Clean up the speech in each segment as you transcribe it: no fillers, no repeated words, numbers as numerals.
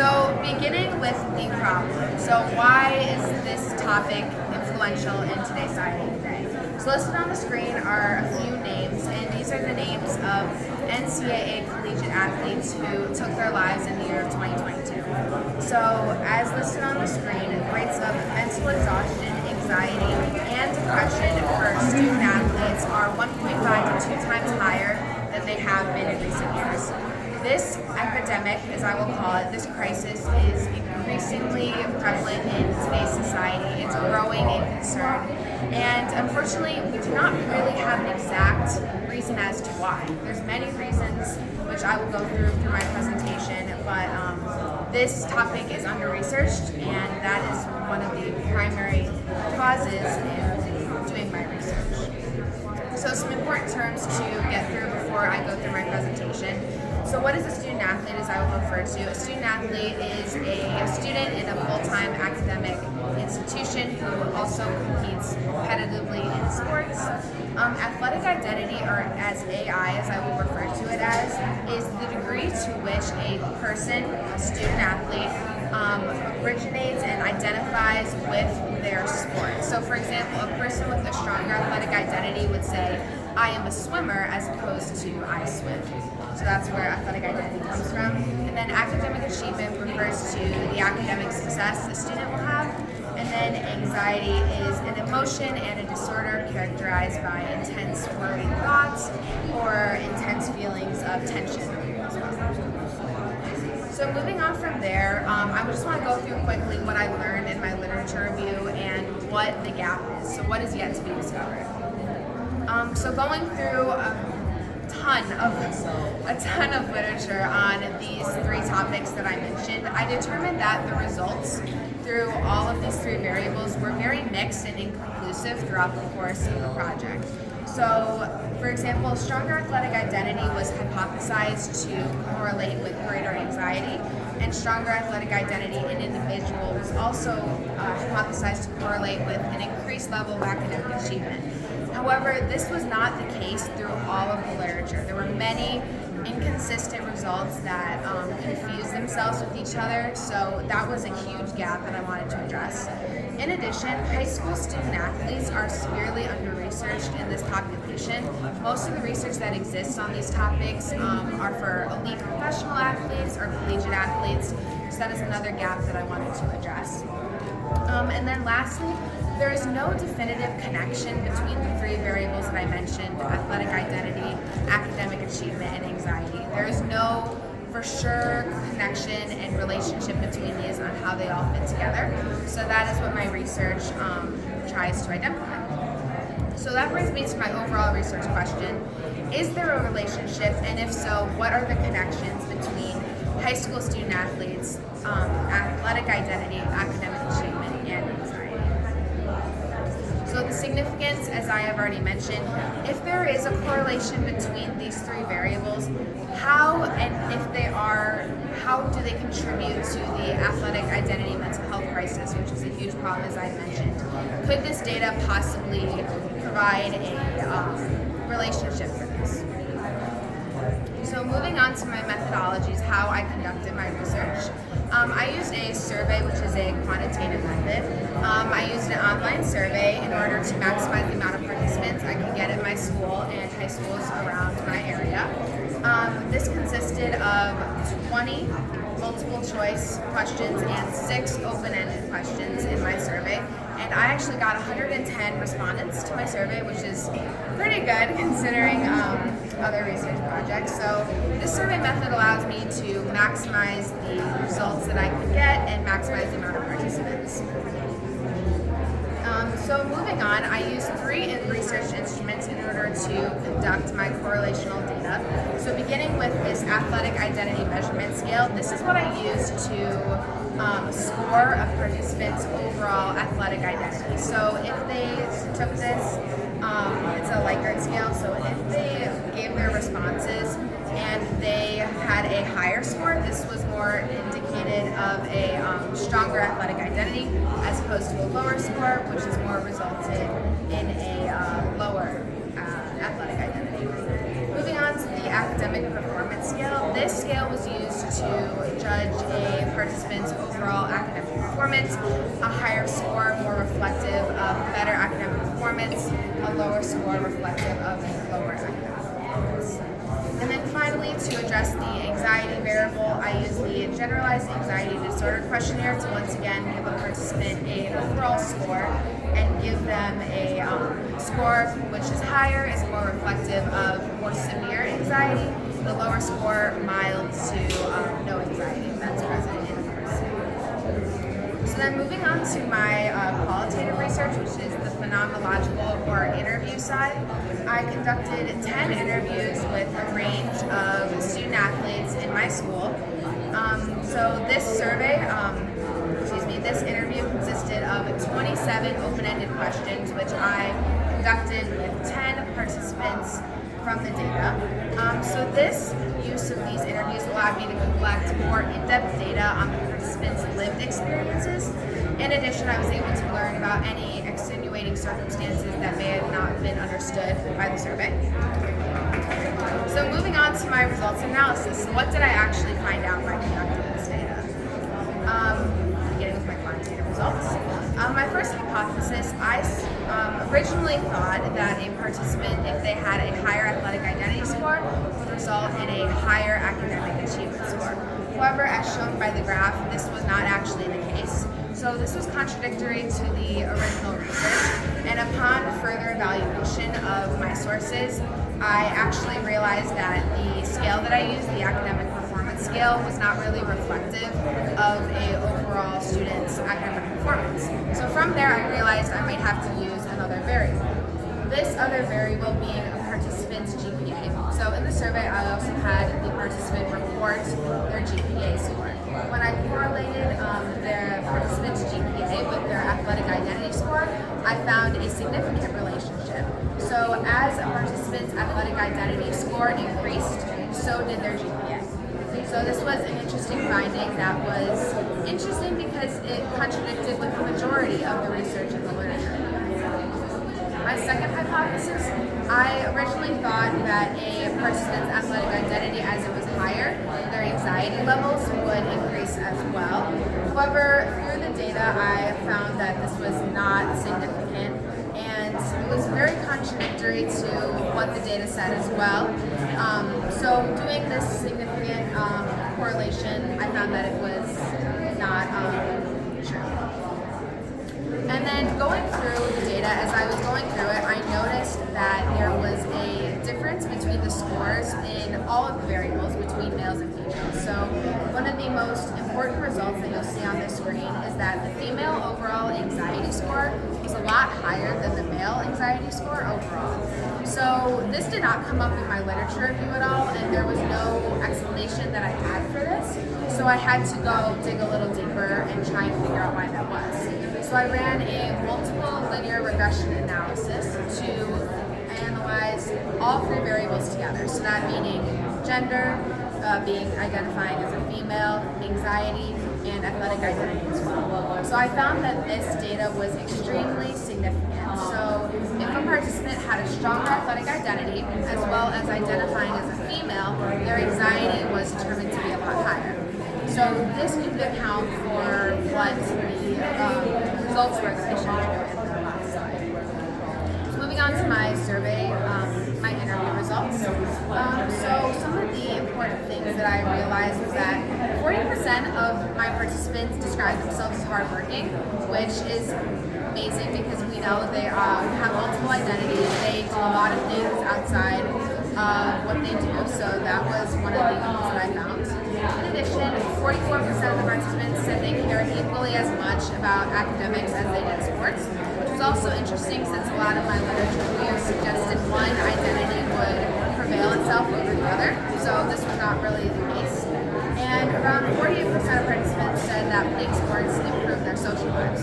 So beginning with the problem. So why is this topic influential in today's society today? So listed on the screen are a few names, and these are the names of NCAA collegiate athletes who took their lives in the year of 2022. So as listed on the screen, rates of mental exhaustion, anxiety, and depression for student athletes are 1.5 to 2 times higher than they have been in recent years. This epidemic, as I will call it, this crisis is increasingly prevalent in today's society. It's growing in concern. And unfortunately, we do not really have an exact reason as to why. There's many reasons, which I will go through my presentation, but this topic is under-researched, and that is one of the primary causes in doing my research. So some important terms to get through before I go through my presentation. So what is a student athlete, as I will refer to? A student athlete is a student in a full-time academic institution who also competes competitively in sports. Athletic identity, or as AI, as I will refer to it as, is the degree to which a person, a student athlete, originates and identifies with their sport. So for example, a person with a stronger athletic identity would say, I am a swimmer, as opposed to I swim. So that's where athletic identity comes from. And then academic achievement refers to the academic success the student will have. And then anxiety is an emotion and a disorder characterized by intense worried thoughts or intense feelings of tension as well. So moving on from there, I just want to go through quickly what I learned in my literature review and what the gap is. So what is yet to be discovered. So going through a ton of literature on these three topics that I mentioned, I determined that the results through all of these three variables were very mixed and inconclusive throughout the course of the project. So, for example, stronger athletic identity was hypothesized to correlate with greater anxiety, and stronger athletic identity in individuals was also hypothesized to correlate with an increased level of academic achievement. However, this was not the case through all of the literature. There were many inconsistent results that confused themselves with each other, so that was a huge gap that I wanted to address. In addition, high school student athletes are severely under-researched in this population. Most of the research that exists on these topics are for elite professional athletes or collegiate athletes, so that is another gap that I wanted to address. And then lastly, there is no definitive connection between the three variables that I mentioned: athletic identity, academic achievement, and anxiety. There is no for sure connection and relationship between these on how they all fit together. So that is what my research tries to identify. So that brings me to my overall research question. Is there a relationship, and if so, what are the connections between high school student athletes, athletic identity, academic achievement, and anxiety? So the significance, as I have already mentioned, if there is a correlation between these three variables, how, and if they are, how do they contribute to the athletic identity mental health crisis, which is a huge problem, as I mentioned? Could this data possibly provide a relationship for this? So moving on to my methodologies, how I conducted my research. I used a survey, which is a quantitative method. I used an online survey in order to maximize the amount of participants I could get at my school and high schools around my area. This consisted of 20 multiple choice questions and 6 open-ended questions in my survey. And I actually got 110 respondents to my survey, which is pretty good considering other research projects. So this survey method allows me to maximize the results that I can get and maximize the amount of participants. So moving on, I used 3 research instruments in order to conduct my correlational data. So beginning with this athletic identity measurement scale, this is what I used to score a participant's overall athletic identity. So if they took this, it's a Likert scale, so if they gave their responses and they had a higher score, this was more indicated of a stronger athletic identity as opposed to a lower score, which is more resulted in a lower athletic identity. Moving on to the academic academic performance scale. This scale was used to judge a participant's overall academic performance. A higher score more reflective of better academic performance, a lower score reflective of lower academic performance. And then finally, to address the anxiety variable, I use the Generalized Anxiety Disorder Questionnaire to once again give a participant an overall score and give them a score which is higher, is more reflective of more severe anxiety. The lower score, mild to no anxiety that's present in the person. So then moving on to my qualitative research, which is the phenomenological or interview side, I conducted 10 interviews with a range of student athletes in my school. So this survey, this interview consisted of 27 open-ended questions, which I conducted with 10 participants from the data. So this use of these interviews allowed me to collect more in-depth data on the participants' lived experiences. In addition, I was able to learn about any extenuating circumstances that may have not been understood by the survey. So moving on to my results analysis. So what did I actually find out by conducting this data? Beginning with my quantitative results. My first hypothesis, I originally thought that a participant, if they had a higher athletic identity score, would result in a higher academic achievement score. However, as shown by the graph, this was not actually the case. So this was contradictory to the original research, and upon further evaluation of my sources, I actually realized that the scale that I used, the academic performance scale, was not really reflective of a overall student's academic performance. So from there, I realized I might have to use another variable. This other variable being a participant's GPA. So in the survey, I also had the participant report their GPA score. When I correlated their participant's GPA with their athletic identity score, I found a significant relationship. So as a participant's athletic identity score increased, so did their GPA. So this was an interesting finding that was interesting because it contradicted with the majority of the research in the literature. My second hypothesis, I originally thought that a participant's athletic identity, as it was higher, their anxiety levels would increase as well. However, through the data, I found that this was not significant, and it was very contradictory to what the data said as well. So doing this significant correlation, I found that it was not true. And then going through the data, as I was going through it, I noticed that there was a difference between the scores in all of the variables between males and females. So one of the most important results that you'll see on this screen is that the female overall anxiety score was a lot higher than the male anxiety score overall. So this did not come up in my literature review at all, and there was no explanation that I had for this. So I had to go dig a little deeper and try and figure out why that was. So I ran a multiple linear regression analysis to analyze all three variables together. So that meaning gender, being identifying as a female, anxiety, and athletic identity as well. So I found that this data was extremely significant. So if a participant had a stronger athletic identity, as well as identifying as a female, their anxiety was determined to be a lot higher. So this could account for what the results were that I showed you in the last slide. So moving on to my survey, my interview results. So some of the important things that I realized was that 40% of my participants described themselves as hardworking, which is amazing because we know they have multiple identities. They do a lot of things outside of what they do, so that was one of the things that I found. In addition, 44% of the participants said they cared equally as much about academics as they did sports, which was also interesting since a lot of my literature review suggested one identity would prevail itself over the other, so this was not really the case. And around 48% of participants said that playing sports improved their social lives.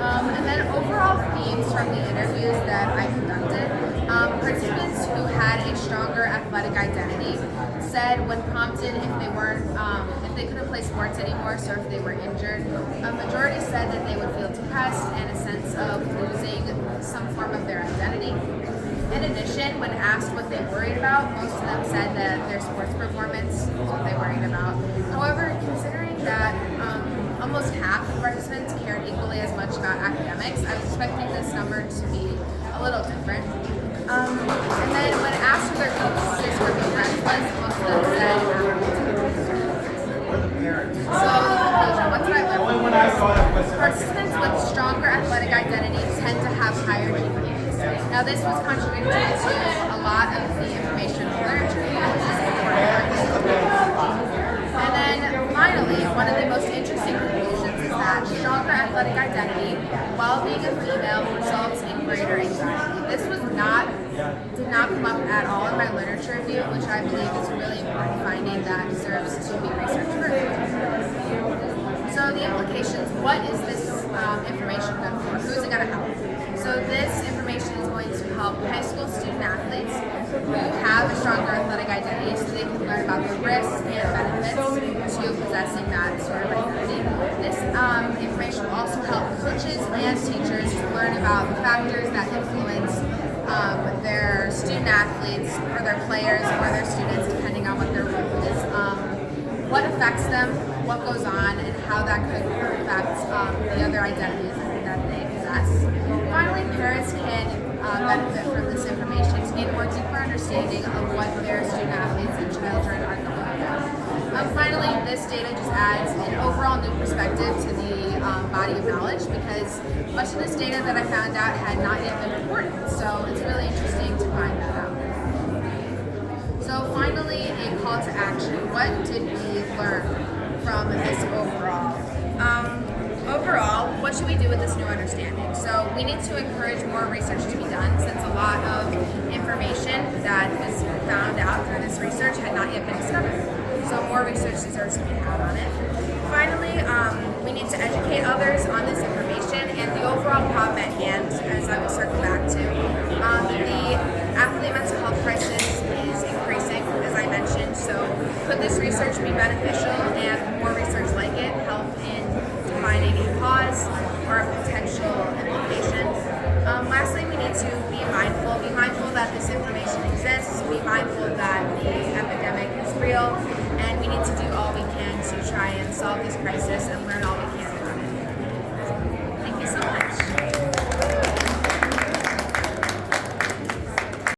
And then overall themes from the interviews that I conducted, participants who had a stronger athletic identity said when prompted if they couldn't play sports anymore, so if they were injured, a majority said that they would feel depressed and a sense of losing some form of their identity. In addition, when asked what they worried about, most of them said that their sports performance is what they worried about. However, considering that almost half of participants cared equally as much about academics, I was expecting this number to be a little different. And then when asked who their closest group of friends was, most of them said So the conclusion, what did I learn from this? Participants with stronger athletic identities tend to have higher GPAs. Now this was contradictory to a lot of the information in the literature, which is important. And then finally, one of the most interesting conclusions is that stronger athletic identity, while being a female, results in greater anxiety. This did not come up at all in my literature review, which I believe is a really important finding that deserves to be researched further. So the implications, what is this information good for? Who's it going to help? So this information is going to help high school student athletes who have a stronger athletic identity so they can learn about the risks and benefits to possessing that sort of identity. This information will also help coaches and teachers to learn about the factors that influence their student athletes or their players or their students, depending on what their role is, what affects them, what goes on, and how that could affect the other identities that they possess. Finally, parents can benefit from this information to gain more deeper understanding of what their student athletes and children are going through. Finally, this data just adds an overall new perspective to the body of knowledge because much of this data that I found out had not yet been reported. So it's really interesting to find that out. So finally, a call to action. What did we learn from this overall? Overall, what should we do with this new understanding? So we need to encourage more research to be done since a lot of information that was found out through this research had not yet been discovered. So more research deserves to be had on it. Finally, we need to educate others on this information and the overall problem at hand, as I will circle back to. The athlete mental health crisis is increasing, as I mentioned, so could this research be beneficial and more research like it help in defining a cause or a potential implication? Lastly, we need to be mindful that this information exists, be mindful that the epidemic is real, and we need to do all we can to try and solve this crisis and learn